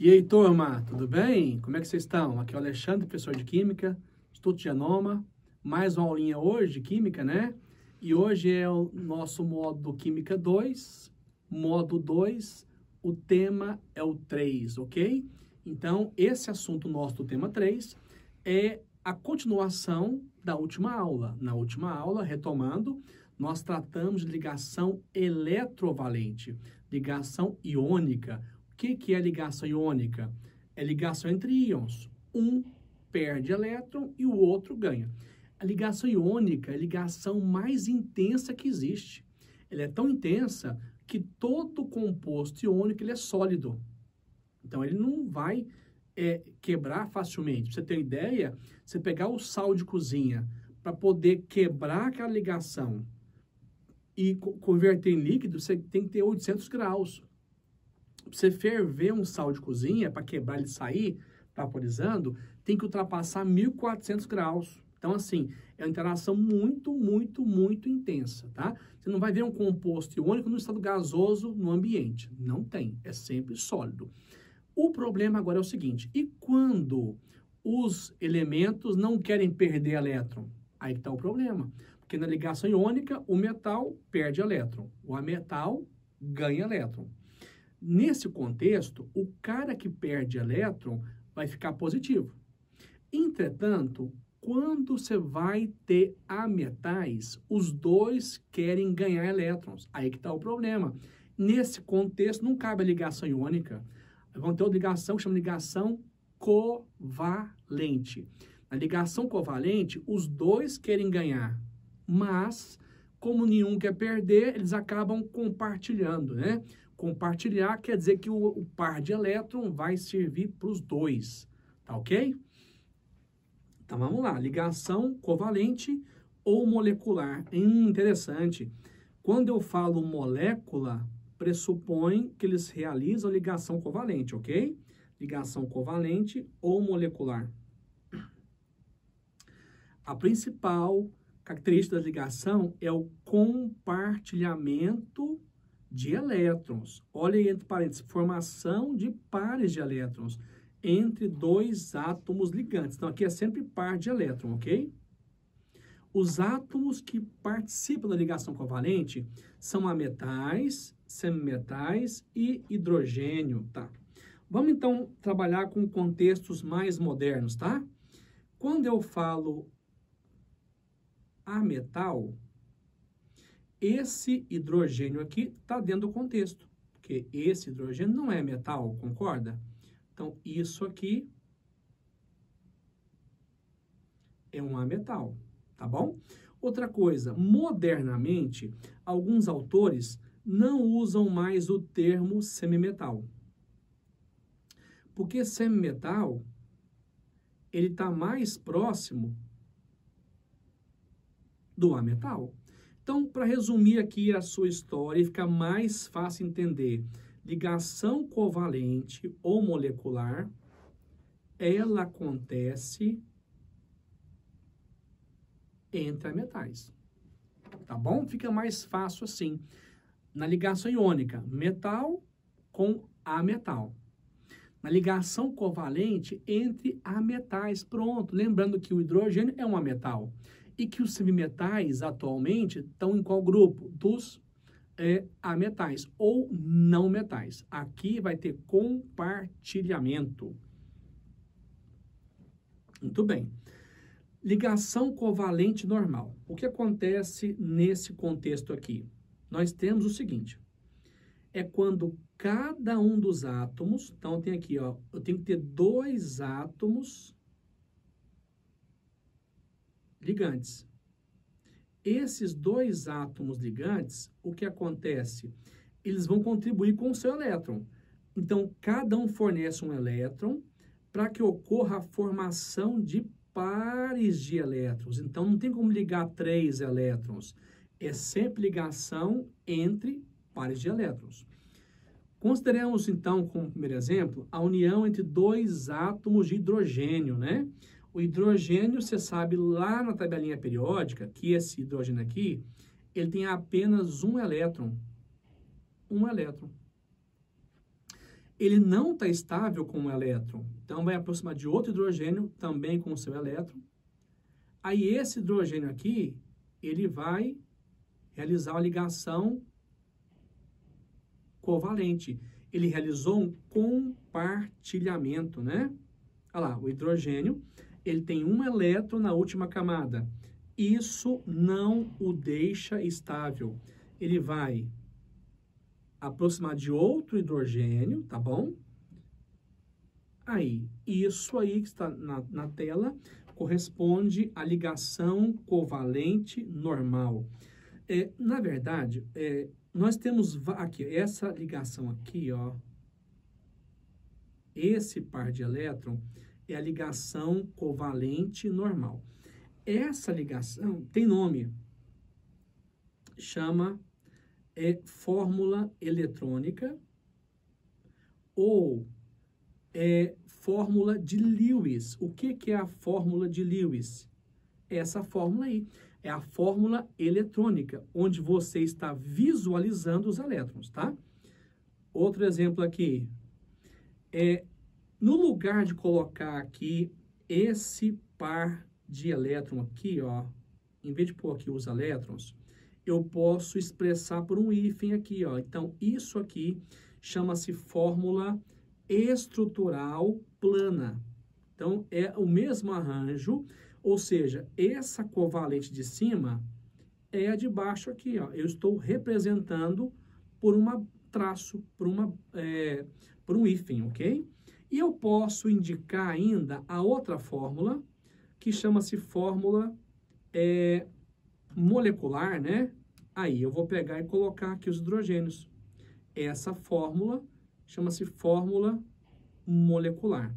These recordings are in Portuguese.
E aí, turma, tudo bem? Como é que vocês estão? Aqui é o Alexandre, professor de Química, Instituto de Genoma. Mais uma aulinha hoje de Química, né? E hoje é o nosso módulo Química 2, módulo 2, o tema é o 3, ok? Então, esse assunto nosso do tema 3 é a continuação da última aula. Na última aula, retomando, nós tratamos de ligação eletrovalente, ligação iônica. O que é ligação iônica? É ligação entre íons. Um perde elétron e o outro ganha. A ligação iônica é a ligação mais intensa que existe. Ela é tão intensa que todo composto iônico ele é sólido. Então, ele não vai quebrar facilmente. Pra você ter uma ideia, você pegar o sal de cozinha para poder quebrar aquela ligação e converter em líquido, você tem que ter 800 graus. Para você ferver um sal de cozinha, para quebrar ele sair, vaporizando, tem que ultrapassar 1.400 graus. Então, assim, é uma interação muito intensa, tá? Você não vai ver um composto iônico no estado gasoso no ambiente. Não tem, é sempre sólido. O problema agora é o seguinte, e quando os elementos não querem perder elétron? Aí que está o problema. Porque na ligação iônica, o metal perde elétron, o ametal ganha elétron. Nesse contexto, o cara que perde elétron vai ficar positivo. Entretanto, quando você vai ter ametais, os dois querem ganhar elétrons. Aí que está o problema. Nesse contexto, não cabe a ligação iônica. Vão ter uma ligação que chama de ligação covalente. Na ligação covalente, os dois querem ganhar, mas, como nenhum quer perder, eles acabam compartilhando, né? Compartilhar quer dizer que o par de elétron vai servir para os dois, tá ok? Então, vamos lá. Ligação covalente ou molecular. Interessante. Quando eu falo molécula, pressupõe que eles realizam ligação covalente, ok? Ligação covalente ou molecular. A principal característica da ligação é o compartilhamento de elétrons. Olha aí entre parênteses, formação de pares de elétrons entre dois átomos ligantes. Então, aqui é sempre par de elétron, ok? Os átomos que participam da ligação covalente são ametais, semimetais e hidrogênio, tá? Vamos, então, trabalhar com contextos mais modernos, tá? Quando eu falo ametal, esse hidrogênio aqui está dentro do contexto, porque esse hidrogênio não é metal, concorda? Então, isso aqui é um ametal, tá bom? Outra coisa, modernamente, alguns autores não usam mais o termo semimetal. Porque semimetal, ele está mais próximo do ametal. Então, para resumir aqui a sua história e ficar mais fácil entender, ligação covalente ou molecular, ela acontece entre ametais, tá bom? Fica mais fácil assim. Na ligação iônica, metal com ametal. Na ligação covalente, entre ametais. Pronto, lembrando que o hidrogênio é um ametal. E que os semimetais, atualmente, estão em qual grupo? Dos ametais ou não metais. Aqui vai ter compartilhamento. Muito bem. Ligação covalente normal. O que acontece nesse contexto aqui? Nós temos o seguinte, é quando cada um dos átomos, então tem aqui, ó, eu tenho que ter dois átomos ligantes. Esses dois átomos ligantes, o que acontece? Eles vão contribuir com o seu elétron. Então, cada um fornece um elétron para que ocorra a formação de pares de elétrons. Então, não tem como ligar 3 elétrons. É sempre ligação entre pares de elétrons. Consideremos, então, como primeiro exemplo, a união entre dois átomos de hidrogênio, né? O hidrogênio, você sabe lá na tabelinha periódica, que esse hidrogênio aqui, ele tem apenas um elétron. Um elétron. ele não está estável com um elétron. Então, vai aproximar de outro hidrogênio, também com o seu elétron. Aí, esse hidrogênio aqui, ele vai realizar uma ligação covalente. Ele realizou um compartilhamento, né? Olha lá, o hidrogênio, ele tem um elétron na última camada. Isso não o deixa estável. Ele vai aproximar de outro hidrogênio, tá bom? Aí, isso aí que está na tela corresponde à ligação covalente normal. Na verdade, nós temos aqui, essa ligação aqui, ó, esse par de elétron é a ligação covalente normal. Essa ligação tem nome, chama fórmula eletrônica ou fórmula de Lewis. O que é a fórmula de Lewis? Essa fórmula aí é a fórmula eletrônica, onde você está visualizando os elétrons, tá? Outro exemplo aqui, no lugar de colocar aqui esse par de elétron aqui, ó, em vez de pôr aqui os elétrons, eu posso expressar por um hífen aqui, ó. Então, isso aqui chama-se fórmula estrutural plana. Então, é o mesmo arranjo, ou seja, essa covalente de cima é a de baixo aqui, ó. Eu estou representando por um traço, por um hífen, ok? E eu posso indicar ainda a outra fórmula, que chama-se fórmula molecular, né? Aí eu vou pegar e colocar aqui os hidrogênios. Essa fórmula chama-se fórmula molecular.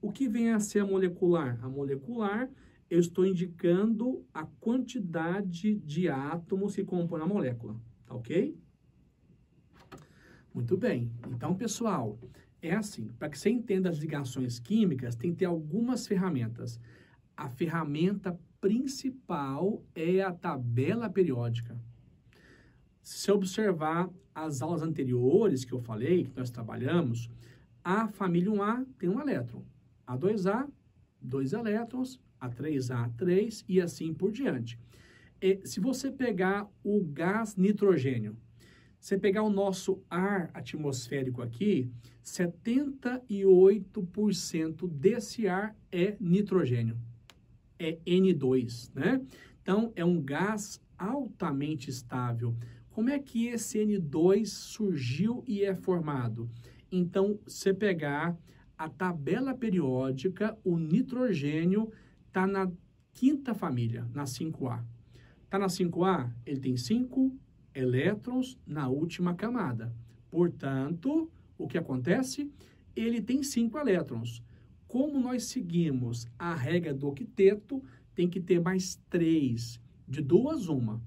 O que vem a ser a molecular? A molecular, eu estou indicando a quantidade de átomos que compõem a molécula, tá ok? Muito bem. Então, pessoal, é assim, para que você entenda as ligações químicas, tem que ter algumas ferramentas. A ferramenta principal é a tabela periódica. Se você observar as aulas anteriores que eu falei, que nós trabalhamos, a família 1A tem um elétron, a 2A, 2 elétrons, a 3A, 3 e assim por diante. Se você pegar o gás nitrogênio, você pegar o nosso ar atmosférico aqui, 78% desse ar é nitrogênio. É N2, né? Então, é um gás altamente estável. Como é que esse N2 surgiu e é formado? Então, você pegar a tabela periódica, o nitrogênio está na quinta família, na 5A. Está na 5A, ele tem 5 elétrons na última camada. Portanto, o que acontece? Ele tem 5 elétrons. Como nós seguimos a regra do octeto, tem que ter mais 3. De duas, uma.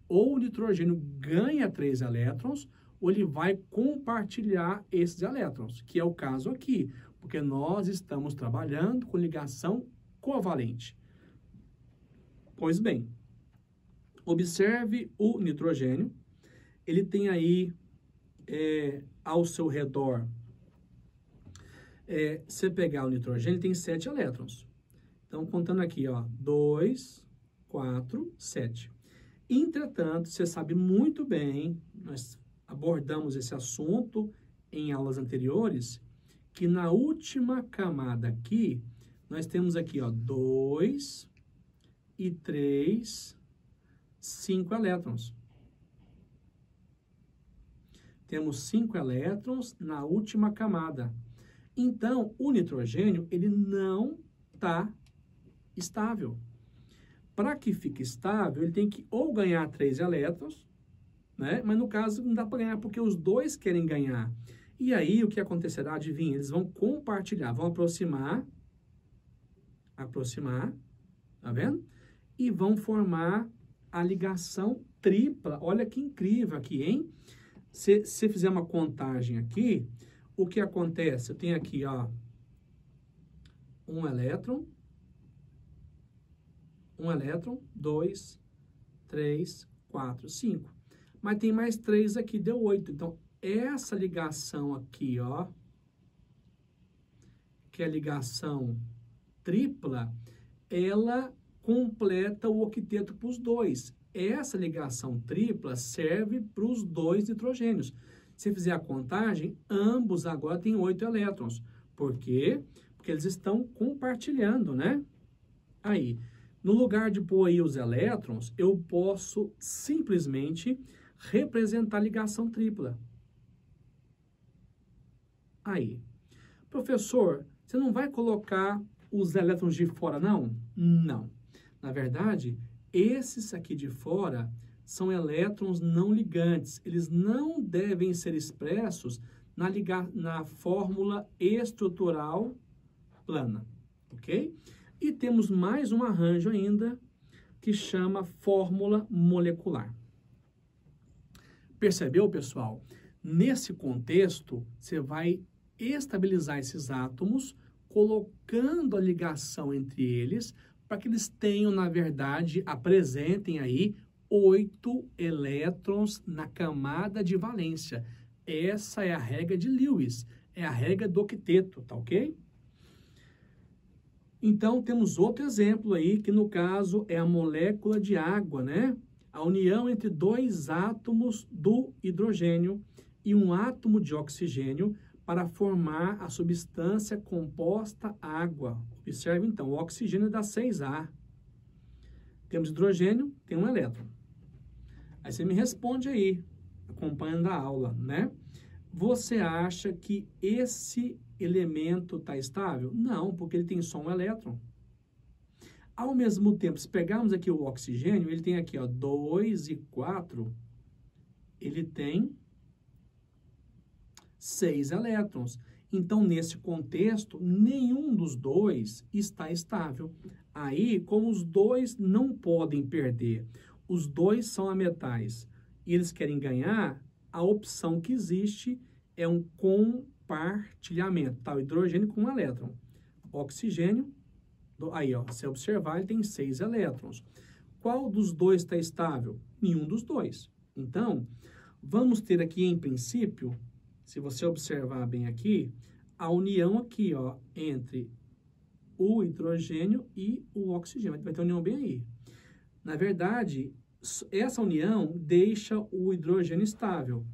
Ou o nitrogênio ganha 3 elétrons, ou ele vai compartilhar esses elétrons, que é o caso aqui, porque nós estamos trabalhando com ligação covalente. Pois bem, observe o nitrogênio. Ele tem aí ao seu redor, se pegar o nitrogênio, ele tem 7 elétrons. Então, contando aqui, ó, 2, 4, 7. Entretanto, você sabe muito bem, nós abordamos esse assunto em aulas anteriores, que na última camada aqui, nós temos aqui, ó, 2 e 3, 5 elétrons. Temos 5 elétrons na última camada. Então, o nitrogênio, ele não está estável. Para que fique estável, ele tem que ou ganhar 3 elétrons, né? Mas no caso não dá para ganhar porque os dois querem ganhar. E aí o que acontecerá? Adivinha? Eles vão compartilhar, vão aproximar, tá vendo? E vão formar a ligação tripla. Olha que incrível aqui, hein? Se fizer uma contagem aqui, o que acontece? Eu tenho aqui, ó, um elétron, 2, 3, 4, 5. Mas tem mais 3 aqui, deu 8. Então, essa ligação aqui, ó, que é a ligação tripla, ela completa o octeto para os dois. Essa ligação tripla serve para os dois nitrogênios. Se fizer a contagem, ambos agora têm 8 elétrons. Por quê? Porque eles estão compartilhando, né? Aí, no lugar de pôr aí os elétrons, eu posso simplesmente representar a ligação tripla. Aí, professor, você não vai colocar os elétrons de fora, não? Não. Na verdade, esses aqui de fora são elétrons não ligantes. Eles não devem ser expressos na fórmula estrutural plana, ok? E temos mais um arranjo ainda que chama fórmula molecular. Percebeu, pessoal? Nesse contexto, você vai estabilizar esses átomos, colocando a ligação entre eles, para que eles tenham, na verdade, apresentem aí 8 elétrons na camada de valência. Essa é a regra de Lewis, é a regra do octeto, tá ok? Então, temos outro exemplo aí, que no caso é a molécula de água, né? A união entre 2 átomos do hidrogênio e um átomo de oxigênio para formar a substância composta água. Observe, então, o oxigênio dá 6A. Temos hidrogênio, tem um elétron. Aí você me responde aí, acompanhando a aula, né? Você acha que esse elemento está estável? Não, porque ele tem só um elétron. Ao mesmo tempo, se pegarmos aqui o oxigênio, ele tem aqui, ó, 2 e 4, ele tem 6 elétrons. Então, nesse contexto, nenhum dos dois está estável. Aí, como os dois não podem perder, os dois são ametais e eles querem ganhar, a opção que existe é um compartilhamento, tá? O hidrogênio com um elétron. Oxigênio, aí, ó, se observar, ele tem 6 elétrons. Qual dos dois está estável? Nenhum dos dois. Então, vamos ter aqui, em princípio, se você observar bem aqui, a união aqui, ó, entre o hidrogênio e o oxigênio. Vai ter união bem aí. Na verdade, essa união deixa o hidrogênio estável,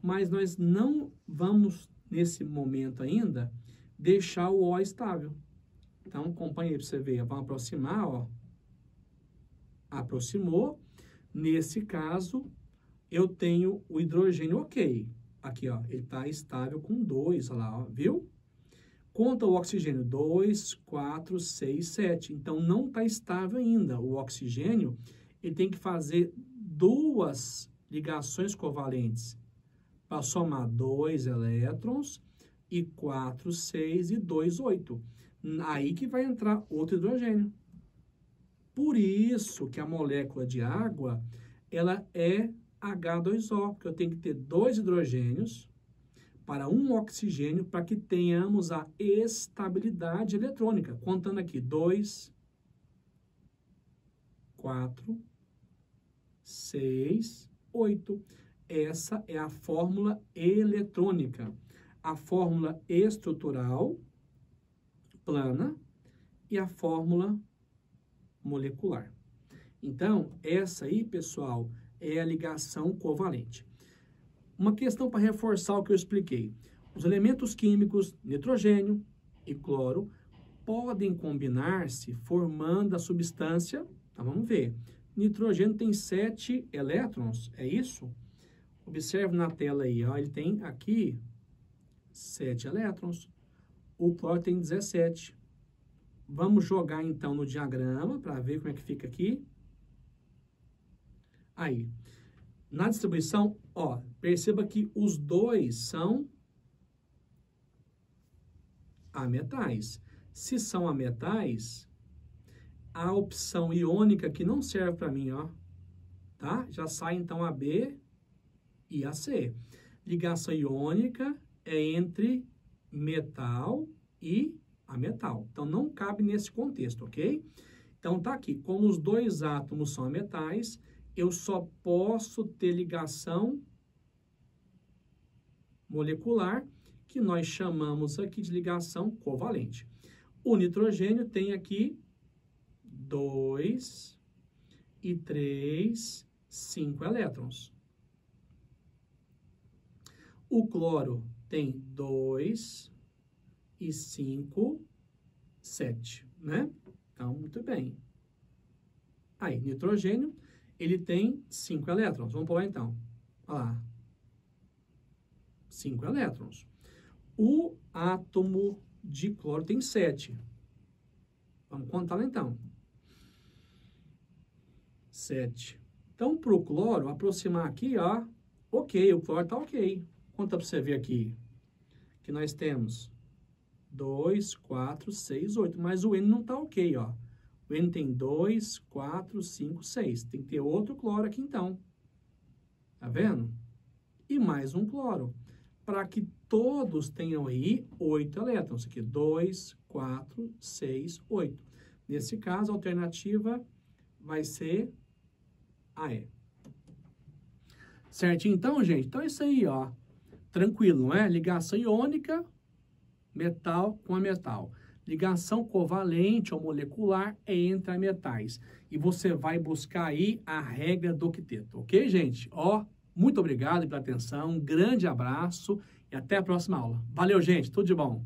mas nós não vamos, nesse momento ainda, deixar o O estável. Então, acompanhe aí para você ver. Vamos aproximar, ó. Aproximou. Nesse caso, eu tenho o hidrogênio ok. Aqui, ó, ele está estável com 2, olha lá, ó, viu? Conta o oxigênio, 2, 4, 6, 7. Então, não está estável ainda. O oxigênio, ele tem que fazer 2 ligações covalentes para somar 2 elétrons e 4, 6 e 2, 8. Aí que vai entrar outro hidrogênio. Por isso que a molécula de água, ela é H2O, porque eu tenho que ter 2 hidrogênios para um oxigênio para que tenhamos a estabilidade eletrônica. Contando aqui, 2, 4, 6, 8. Essa é a fórmula eletrônica. A fórmula estrutural, plana, e a fórmula molecular. Então, essa aí, pessoal, é a ligação covalente. Uma questão para reforçar o que eu expliquei. Os elementos químicos nitrogênio e cloro podem combinar-se formando a substância. Então, vamos ver. Nitrogênio tem 7 elétrons, é isso? Observe na tela aí, ó, ele tem aqui 7 elétrons. O cloro tem 17. Vamos jogar, então, no diagrama para ver como é que fica aqui. Aí, na distribuição, ó, perceba que os dois são ametais. Se são ametais, a opção iônica que não serve para mim, ó, tá? Já sai, então, AB e AC. Ligação iônica é entre metal e ametal. Então, não cabe nesse contexto, ok? Então, tá aqui. Como os dois átomos são ametais, eu só posso ter ligação molecular, que nós chamamos aqui de ligação covalente. O nitrogênio tem aqui 2 e 3, 5 elétrons. O cloro tem 2 e 5, 7, né? Então, muito bem. Aí, nitrogênio, ele tem 5 elétrons. Vamos por lá, então. Olha lá. 5 elétrons. O átomo de cloro tem 7. Vamos contar lá, então. 7. Então, para o cloro, aproximar aqui, ó, ok, o cloro está ok. Conta para você ver aqui, que nós temos 2, 4, 6, 8, mas o N não está ok, ó. O N tem 2, 4, 5, 6. Tem que ter outro cloro aqui, então. Tá vendo? E mais um cloro. Para que todos tenham aí 8 elétrons. Aqui, 2, 4, 6, 8. Nesse caso, a alternativa vai ser a E. Certinho, então, gente? Então, é isso aí, ó. Tranquilo, não é? Ligação iônica, metal com a metal. Ligação covalente ou molecular é entre metais. E você vai buscar aí a regra do octeto, ok, gente? Ó, muito obrigado pela atenção, um grande abraço e até a próxima aula. Valeu, gente, tudo de bom!